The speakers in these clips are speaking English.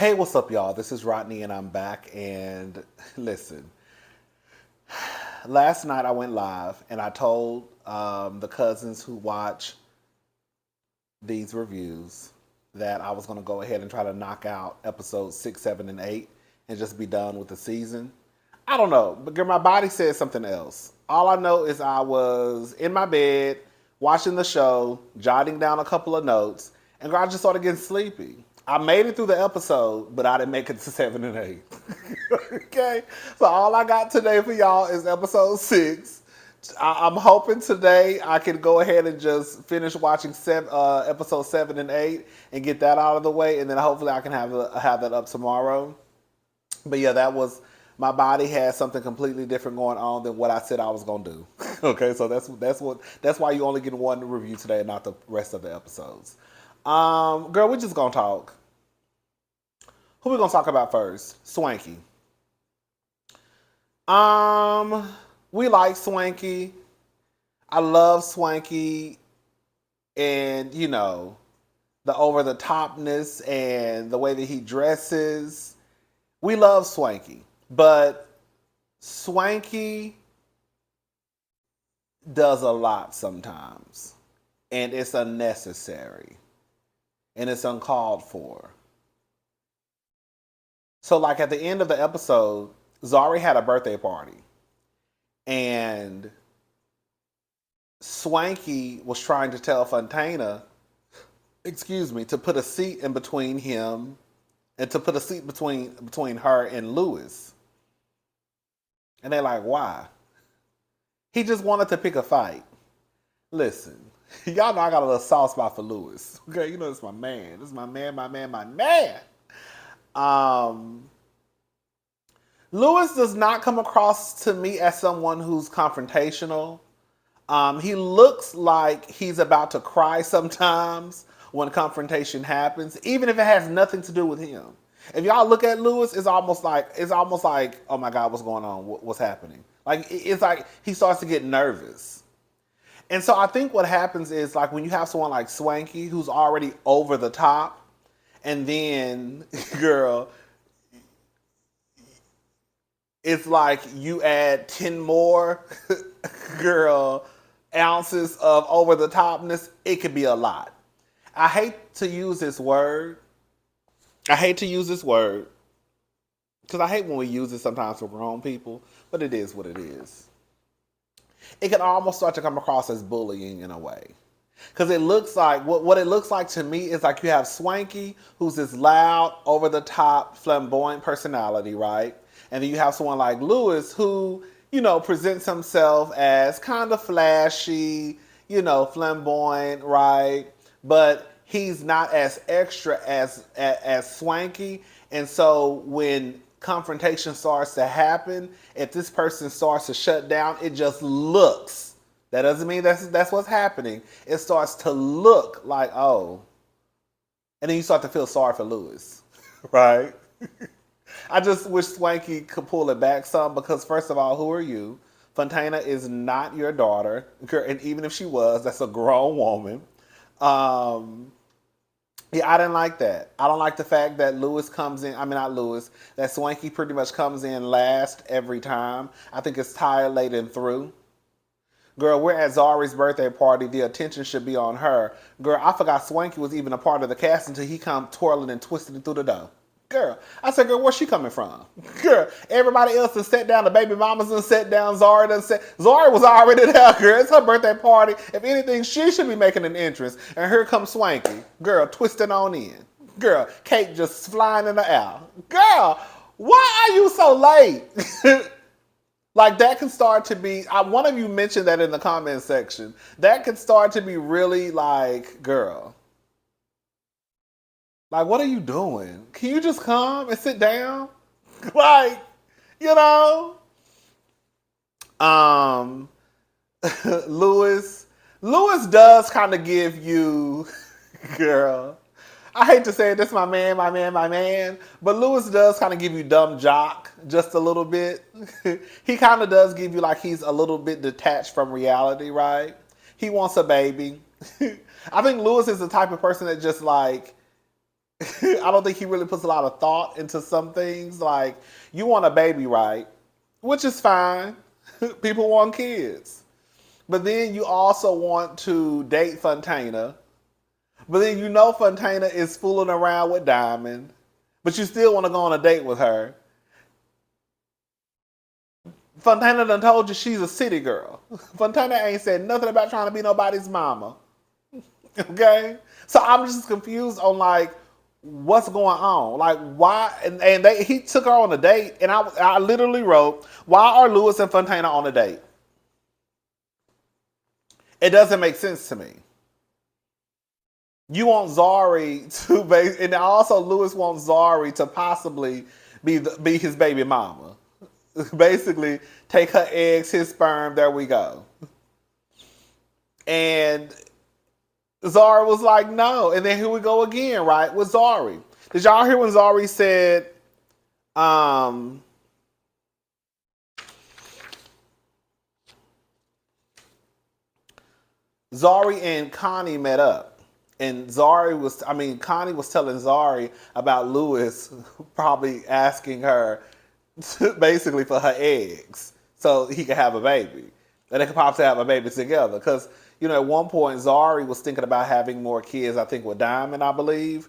Hey, what's up, y'all? This is Rodney, and I'm back. And listen, last night I went live and I told the cousins who watch these reviews that I was going to go ahead and try to knock out episodes 6, 7, and 8 and just be done with the season. I don't know, but my body said something else. All I know is I was in my bed watching the show, jotting down a couple of notes, and I just started getting sleepy. I made it through the episode, but I didn't make it to 7 and 8. Okay, so all I got today for y'all is episode 6. I'm hoping today I can go ahead and just finish watching episode 7 and 8 and get that out of the way, and then hopefully I can have that up tomorrow. But yeah, that was my body has something completely different going on than what I said I was gonna do. Okay, so that's why you only get one review today and not the rest of the episodes. Girl, we're just gonna talk. Who we gonna talk about first? Swanky. We like Swanky. I love Swanky, and the over the topness and the way that he dresses. We love Swanky, but Swanky does a lot sometimes, and it's unnecessary, and it's uncalled for. So, like at the end of the episode, Zari had a birthday party, and Swanky was trying to tell Fontana, to put a seat in between him and to put a seat between her and Lewis. And they're like, why? He just wanted to pick a fight. Listen, y'all know I got a little soft spot for Lewis. Okay, this is my man. This is my man, my man, my man. Lewis does not come across to me as someone who's confrontational. He looks like he's about to cry sometimes when confrontation happens, even if it has nothing to do with him. If y'all look at Lewis, it's almost like, oh my God, what's going on? What's happening? Like, it's like he starts to get nervous. And so I think what happens is, like, when you have someone like Swanky who's already over the top, and then, girl, it's like you add 10 more, girl, ounces of over the topness, it could be a lot. I hate to use this word. Because I hate when we use it sometimes for grown people, but it is what it is. It can almost start to come across as bullying in a way. Because it looks like, what it looks like to me is like you have Swanky, who's this loud, over-the-top, flamboyant personality, right? And then you have someone like Lewis who, presents himself as kind of flashy, flamboyant, right? But he's not as extra as Swanky. And so when confrontation starts to happen, if this person starts to shut down, it just looks. That doesn't mean that's what's happening. It starts to look like, oh. And then you start to feel sorry for Lewis, right? I just wish Swanky could pull it back some because, first of all, who are you? Fontana is not your daughter. And even if she was, that's a grown woman. Yeah, I didn't like that. I don't like the fact that Lewis comes in. I mean, not Lewis. That Swanky pretty much comes in last every time. I think it's tired, late, and through. Girl, we're at Zari's birthday party. The attention should be on her. Girl, I forgot Swanky was even a part of the cast until he come twirling and twisting through the door. Girl, I said, girl, where's she coming from? Girl, everybody else has sat down. The baby mamas done sat down. Zari done sat. Zari was already there, girl. It's her birthday party. If anything, she should be making an entrance. And here comes Swanky. Girl, twisting on in. Girl, cake just flying in the air. Girl, why are you so late? Like, that can start to be, one of you mentioned that in the comment section. That could start to be really like, girl. Like, what are you doing? Can you just come and sit down? Like, Lewis does kind of give you, girl, I hate to say it, this is my man, my man, my man, but Lewis does kind of give you dumb jock just a little bit. He kind of does give you like he's a little bit detached from reality, right? He wants a baby. I think Lewis is the type of person that just like, I don't think he really puts a lot of thought into some things. Like, you want a baby, right? Which is fine. People want kids. But then you also want to date Fontana. But then you know Fontana is fooling around with Diamond. But you still want to go on a date with her. Fontana done told you she's a city girl. Fontana ain't said nothing about trying to be nobody's mama. Okay? So I'm just confused on like what's going on. Like why and he took her on a date and I literally wrote, why are Lewis and Fontana on a date? It doesn't make sense to me. You want Zari to and also Lewis wants Zari to possibly be his baby mama. Basically, take her eggs, his sperm, there we go. And Zari was like, no. And then here we go again, right, with Zari. Did y'all hear when Zari said, Zari and Connie met up. And Connie was telling Zari about Lewis probably asking her basically for her eggs so he could have a baby. And they could possibly have a baby together. Because, at one point, Zari was thinking about having more kids, I think with Diamond, I believe.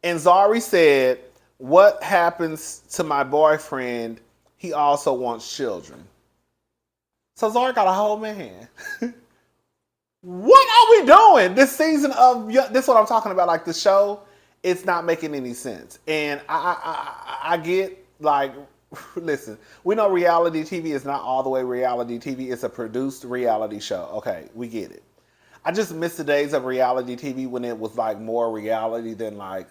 And Zari said, what happens to my boyfriend, he also wants children. So Zari got a whole man. What are we doing? This season of, this is what I'm talking about, like the show, it's not making any sense. And I get, like, listen, we know reality TV is not all the way reality TV. It's a produced reality show. Okay, we get it. I just miss the days of reality TV when it was like more reality than like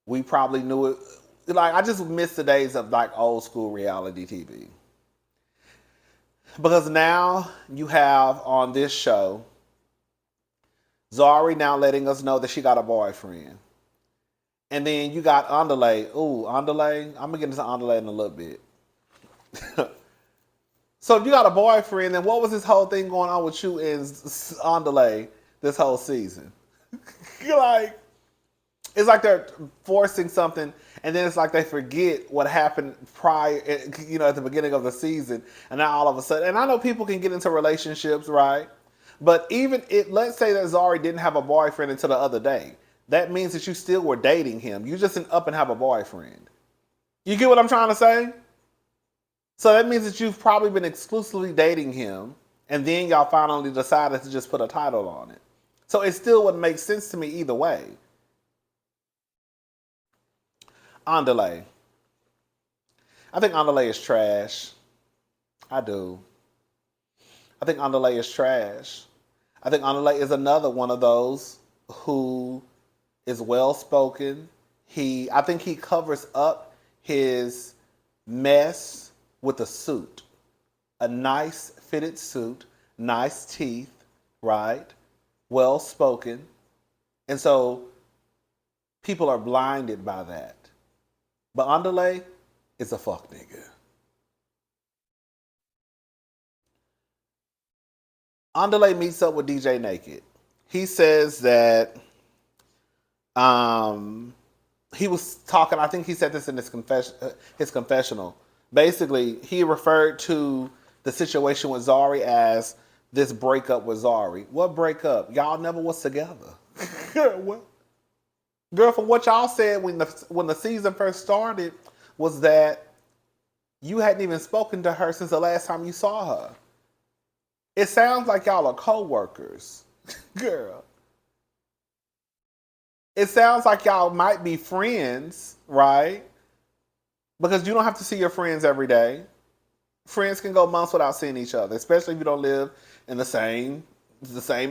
we probably knew it. Like, I just miss the days of like old school reality TV. Because now you have on this show Zari now letting us know that she got a boyfriend. And then you got Andale. Ooh, Andale. I'm going to get into Andale in a little bit. So if you got a boyfriend, then what was this whole thing going on with you and Andale this whole season? You're like, it's like they're forcing something, and then it's like they forget what happened prior, at the beginning of the season, and now all of a sudden, and I know people can get into relationships, right? But even let's say that Zari didn't have a boyfriend until the other day. That means that you still were dating him. You just didn't up and have a boyfriend. You get what I'm trying to say? So that means that you've probably been exclusively dating him, and then y'all finally decided to just put a title on it. So it still wouldn't make sense to me either way. Andale. I think Andale is trash. I do. I think Andale is trash. I think Andale is another one of those who is well spoken. I think he covers up his mess with a suit. A nice fitted suit, nice teeth, right? Well spoken. And so people are blinded by that. But Andale is a fuck nigga. Andale meets up with DJ Naked. He says that he was talking, I think he said this in his confessional. Basically, he referred to the situation with Zari as this breakup with Zari. What breakup? Y'all never was together. What? Girl, from what y'all said when the season first started was that you hadn't even spoken to her since the last time you saw her. It sounds like y'all are co-workers. Girl. It sounds like y'all might be friends, right? Because you don't have to see your friends every day. Friends can go months without seeing each other, especially if you don't live in the same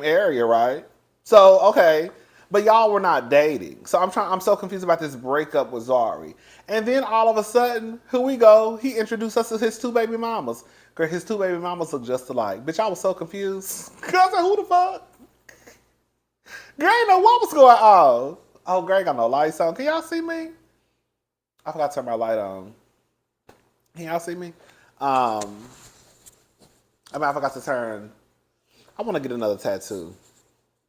area, right? So, okay. But y'all were not dating. So I'm so confused about this breakup with Zari. And then all of a sudden, here we go. He introduced us to his two baby mamas. Girl, his two baby mamas look just alike. Bitch, I was so confused. I was like, who the fuck? Girl, I didn't know what was going on. Oh, Greg got no lights on. Can y'all see me? I forgot to turn my light on. Can y'all see me? I forgot to turn. I want to get another tattoo.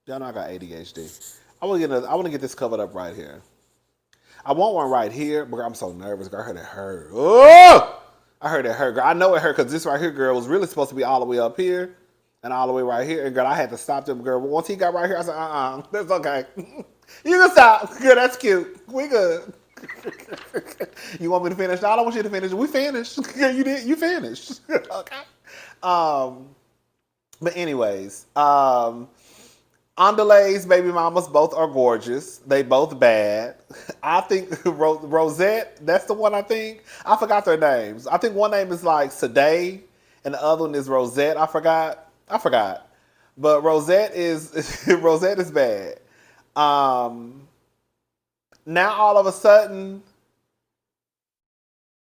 Y'all know I got ADHD. I want to get this covered up right here. I want one right here, but I'm so nervous. Girl, I heard it hurt. Oh! I heard it hurt. Girl, I know it hurt because this right here, girl, was really supposed to be all the way up here and all the way right here. And girl, I had to stop them, girl. But once he got right here, I said, that's okay. You can stop. Girl, that's cute. We good. You want me to finish? No, I don't want you to finish. We finished. Girl, you did. You finished. Okay. But anyways, Andale's baby mamas both are gorgeous. They both bad. I think Rosette, that's the one I think. I forgot their names. I think one name is like Sade and the other one is Rosette. I forgot. But Rosette is Rosette is bad. Now all of a sudden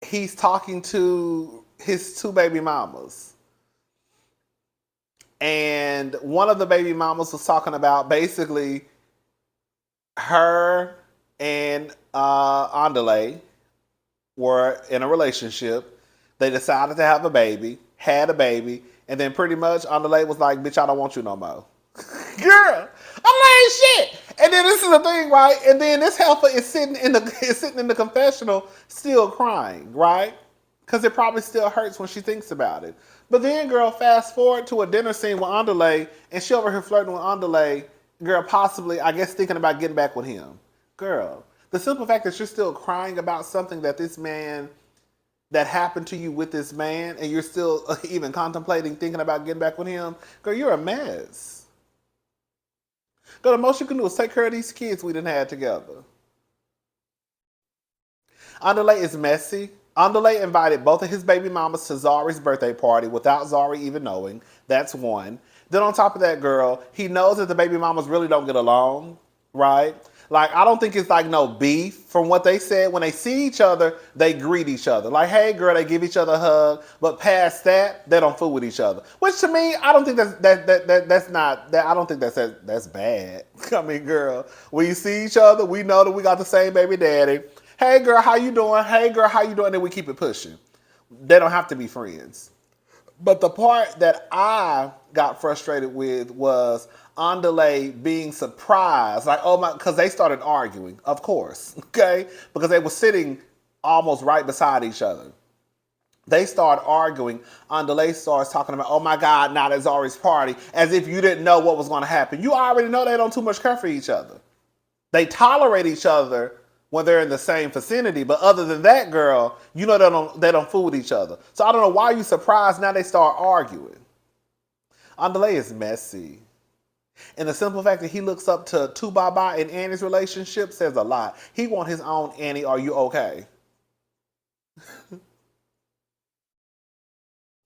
he's talking to his two baby mamas. And one of the baby mamas was talking about basically her and Andale were in a relationship. They decided to have a baby, had a baby, and then pretty much Andale was like, bitch, I don't want you no more. Girl, I'm like, shit. And then this is the thing, right? And then this heifer is sitting in the confessional still crying, right? Because it probably still hurts when she thinks about it. But then, girl, fast forward to a dinner scene with Andale, and she over here flirting with Andale, girl, possibly, I guess, thinking about getting back with him. Girl, the simple fact that you're still crying about something that that happened to you with this man, and you're still even contemplating thinking about getting back with him, girl, you're a mess. Girl, the most you can do is take care of these kids we done had together. Andale is messy. Andale invited both of his baby mamas to Zari's birthday party without Zari even knowing. That's one. Then on top of that, girl, he knows that the baby mamas really don't get along, right? Like, I don't think it's like no beef from what they said. When they see each other, they greet each other. Like, hey, girl, they give each other a hug. But past that, they don't fool with each other. Which to me, I don't think that's bad. I mean, girl, when you see each other, we know that we got the same baby daddy. Hey, girl, how you doing? Hey, girl, how you doing? And we keep it pushing. They don't have to be friends. But the part that I got frustrated with was Andale being surprised. Like, oh my, because they started arguing, of course, okay? Because they were sitting almost right beside each other. They start arguing. Andale starts talking about, oh my God, now there's Zari's party, as if you didn't know what was going to happen. You already know they don't too much care for each other. They tolerate each other when they're in the same vicinity, but other than that, girl, you know they don't fool with each other. So I don't know why you surprised now they start arguing. Andale is messy. And the simple fact that he looks up to Tu Baba and Annie's relationship says a lot. He want his own Annie, are you okay?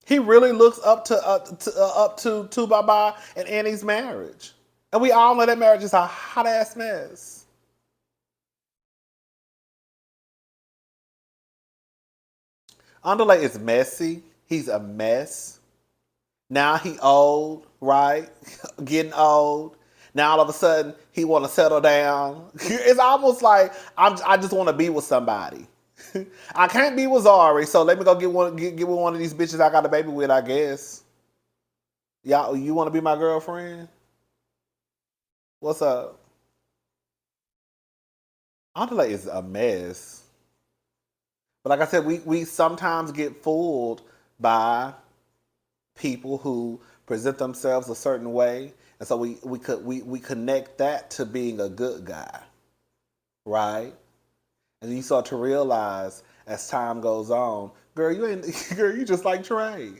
He really looks up to Tu Baba and Annie's marriage. And we all know that marriage is a hot ass mess. Andale is messy. He's a mess. Now he old, right? Getting old. Now all of a sudden he want to settle down. It's almost like I just want to be with somebody. I can't be with Zari, so let me go get with one of these bitches I got a baby with, I guess. Y'all, you want to be my girlfriend? What's up? Andale is a mess. But like I said, we sometimes get fooled by people who present themselves a certain way, and so we connect that to being a good guy, right? And you start to realize as time goes on, girl, you just like Trey.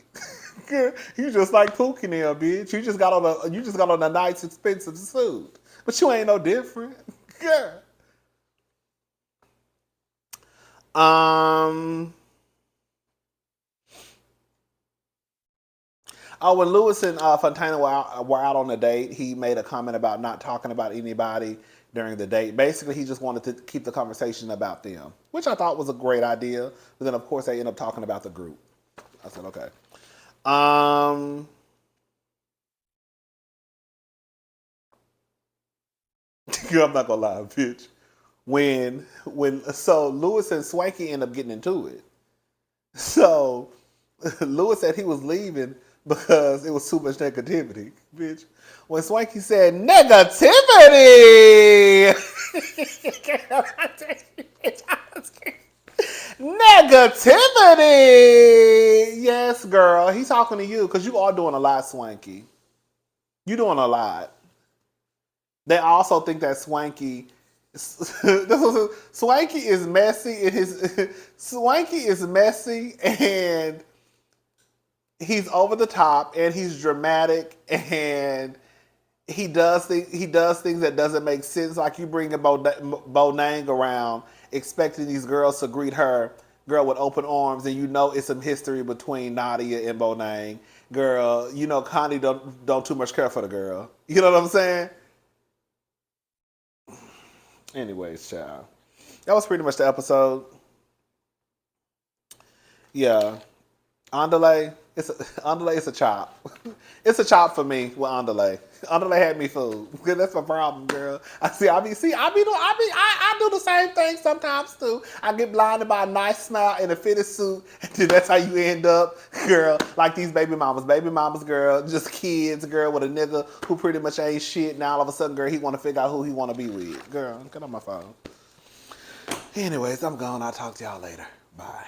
Girl, you just like Pookie now, bitch. You just got on a nice expensive suit, but you ain't no different, girl. Oh, when Lewis and Fontana were out on a date, he made a comment about not talking about anybody during the date. Basically, he just wanted to keep the conversation about them, which I thought was a great idea. But then, of course, they end up talking about the group. I said, okay. I'm not gonna lie, bitch. So Lewis and Swanky end up getting into it. So Lewis said he was leaving because it was too much negativity, bitch. When Swanky said negativity, negativity. Yes, girl. He's talking to you because you are doing a lot, Swanky. You doing a lot. They also think that Swanky Swanky is messy in his Swanky is messy and he's over the top and he's dramatic and he does things that doesn't make sense. Like you bring Bonang around, expecting these girls to greet her girl with open arms, and you know it's some history between Nadia and Bonang. Girl, you know Connie don't too much care for the girl. You know what I'm saying? Anyways, child, that was pretty much the episode. Yeah, Andale, Andale is a chop. It's a chop for me with Andale. Andale had me fooled. That's my problem, girl. I do the same thing sometimes too. I get blinded by a nice smile in a fitted suit, and then that's how you end up, girl. Like these baby mamas. Baby mamas, girl, just kids, girl, with a nigga who pretty much ain't shit. Now all of a sudden, girl, he want to figure out who he want to be with. Girl, get on my phone. Anyways, I'm gone. I'll talk to y'all later. Bye.